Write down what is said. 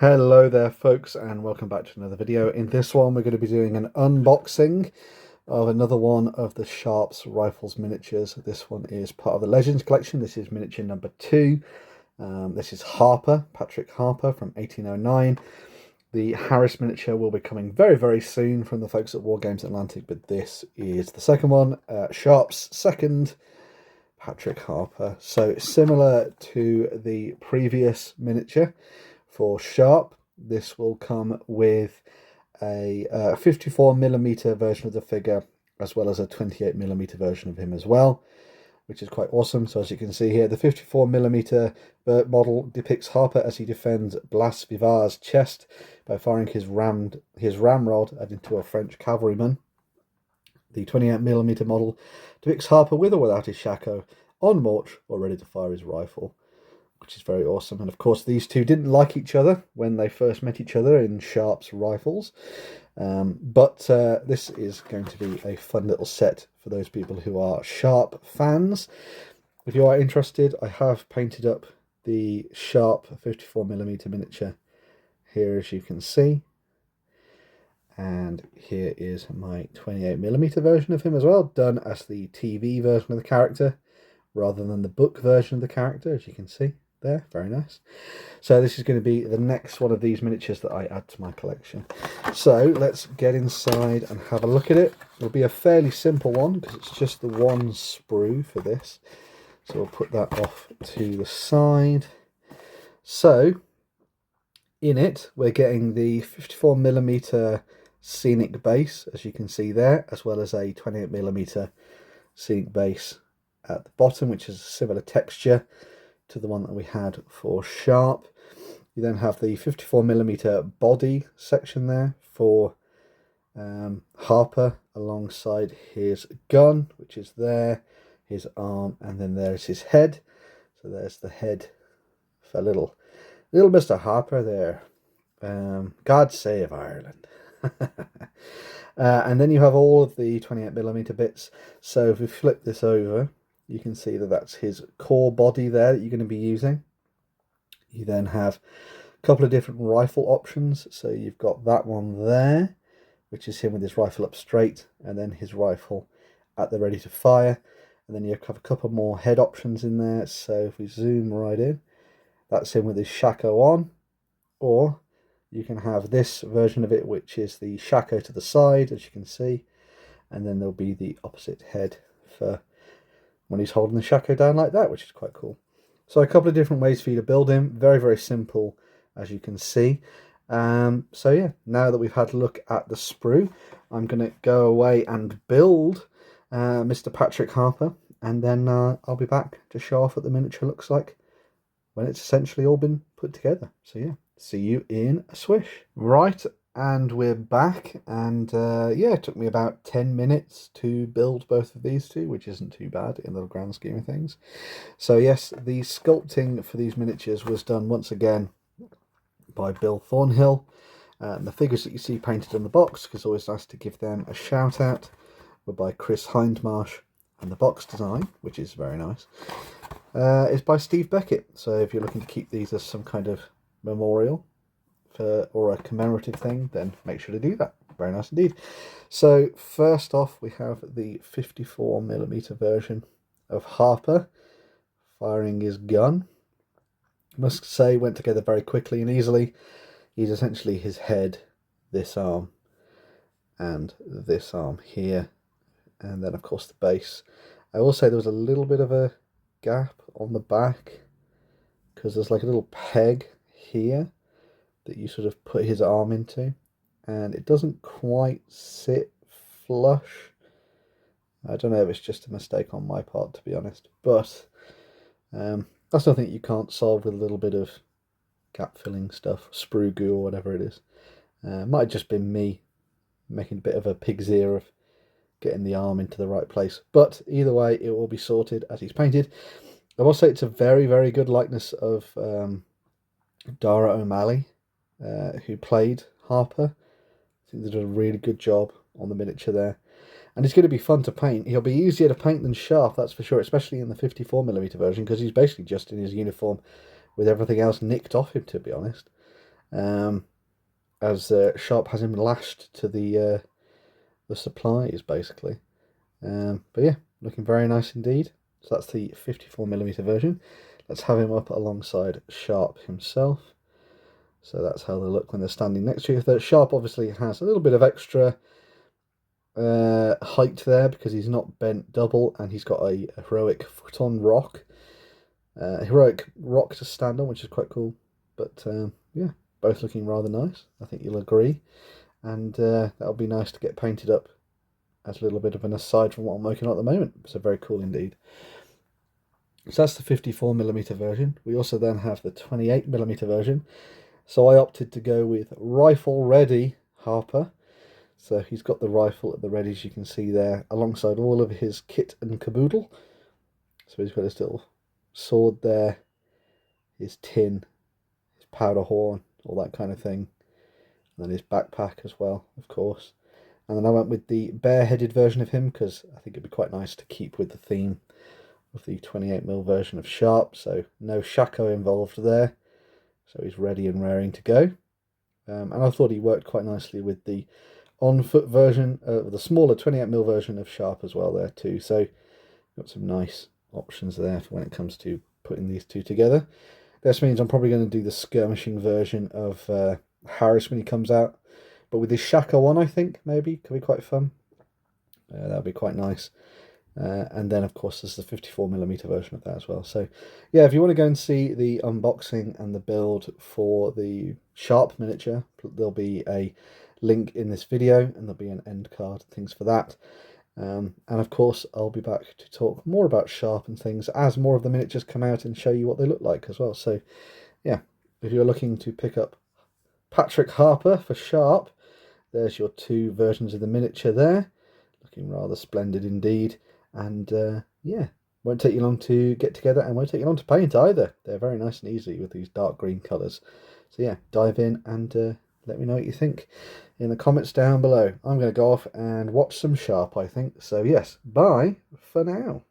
Hello there folks, and welcome back to another video. In this one we're going to be doing an unboxing of another one of the Sharpe's rifles miniatures. This one is part of the Legends collection. This is miniature number 2. This is Harper, Patrick Harper from 1809. The Harris miniature will be coming very soon from the folks at Wargames Atlantic, but this is the second one, Sharpe's second Patrick Harper. So similar to the previous miniature for Sharpe, this will come with a 54mm version of the figure, as well as a 28mm version of him as well, which is quite awesome. So as you can see here, the 54mm model depicts Harper as he defends Blas Vivar's chest by firing his ramrod into a French cavalryman. The 28mm model depicts Harper with or without his shako, on march or ready to fire his rifle, which is very awesome. And of course these two didn't like each other when they first met each other in Sharpe's rifles, but this is going to be a fun little set for those people who are Sharpe fans. If you are interested, I have painted up the Sharpe 54mm miniature here, as you can see, and here is my 28mm version of him as well, done as the TV version of the character rather than the book version of the character, as you can see there. Very nice. So this is going to be the next one of these miniatures that I add to my collection. So let's get inside and have a look at it. It'll be a fairly simple one because it's just the one sprue for this. So we'll put that off to the side. So in it we're getting the 54mm scenic base, as you can see there, as well as a 28mm scenic base at the bottom, which is a similar texture to the one that we had for Sharpe. You then have the 54mm body section there for Harper, alongside his gun, which is there, his arm, and then there's his head. So there's the head for little Mr. Harper there. God save Ireland. And then you have all of the 28mm bits. So if we flip this over, you can see that that's his core body there that you're going to be using. You then have a couple of different rifle options. So you've got that one there, which is him with his rifle up straight, and then his rifle at the ready to fire. And then you have a couple more head options in there. So if we zoom right in, that's him with his shako on. Or you can have this version of it, which is the shako to the side, as you can see. And then there'll be the opposite head for when he's holding the shako down like that, which is quite cool. So a couple of different ways for you to build him. Very simple, as you can see. So yeah, now that we've had a look at the sprue, I'm going to go away and build Mr. Patrick Harper, and then I'll be back to show off what the miniature looks like when it's essentially all been put together. So yeah, see you in a swish. Right, and we're back, and yeah, it took me about 10 minutes to build both of these two, which isn't too bad in the grand scheme of things. So yes, the sculpting for these miniatures was done once again by Bill Thornhill. The figures that you see painted on the box, because it's always nice to give them a shout out, were by Chris Hindmarsh, and the box design, which is very nice, is by Steve Beckett. So if you're looking to keep these as some kind of memorial or a commemorative thing, then make sure to do that. Very nice indeed. So first off, we have the 54mm version of Harper firing his gun. I must say, went together very quickly and easily. He's essentially his head, this arm, and this arm here, and then of course the base. I will say there was a little bit of a gap on the back, because there's like a little peg here that you sort of put his arm into, and it doesn't quite sit flush. I don't know if it's just a mistake on my part, to be honest, but that's nothing you can't solve with a little bit of gap filling stuff, sprue goo or whatever it is. Might have just been me making a bit of a pig's ear of getting the arm into the right place, but either way it will be sorted as he's painted. I will say it's a very good likeness of Dara O'Malley, who played Harper. I think they did a really good job on the miniature there, and it's going to be fun to paint. He'll be easier to paint than Sharpe, that's for sure, especially in the 54mm version, because he's basically just in his uniform with everything else nicked off him, to be honest. as Sharpe has him lashed to the supplies basically. But yeah, looking very nice indeed. So that's the 54mm version. Let's have him up alongside Sharpe himself. So that's how they look when they're standing next to each other. Sharpe obviously has a little bit of extra height there because he's not bent double, and he's got a heroic foot on rock. Heroic rock to stand on, which is quite cool. But yeah, both looking rather nice. I think you'll agree. And that'll be nice to get painted up as a little bit of an aside from what I'm working on at the moment. So very cool indeed. So that's the 54mm version. We also then have the 28mm version. So I opted to go with rifle ready Harper. So he's got the rifle at the ready, as you can see there, alongside all of his kit and caboodle. So he's got his little sword there, his tin, his powder horn, all that kind of thing. And then his backpack as well, of course. And then I went with the bare-headed version of him because I think it'd be quite nice to keep with the theme of the 28mm version of Sharpe. So no shako involved there. So he's ready and raring to go. And I thought he worked quite nicely with the on-foot version, the smaller 28mm version of Sharpe as well there too. So got some nice options there for when it comes to putting these two together. This means I'm probably going to do the skirmishing version of Harris when he comes out. But with his shako on, I think, maybe, could be quite fun. That would be quite nice. And then, of course, there's the 54mm version of that as well. So, yeah, if you want to go and see the unboxing and the build for the Sharpe miniature, there'll be a link in this video, and there'll be an end card and things for that. And, of course, I'll be back to talk more about Sharpe and things as more of the miniatures come out and show you what they look like as well. So, yeah, if you're looking to pick up Patrick Harper for Sharpe, there's your two versions of the miniature there. Looking rather splendid indeed. And yeah, won't take you long to get together and won't take you long to paint either. They're very nice and easy with these dark green colours. So yeah, dive in and let me know what you think in the comments down below. I'm going to go off and watch some Sharpe, I think. So yes, bye for now.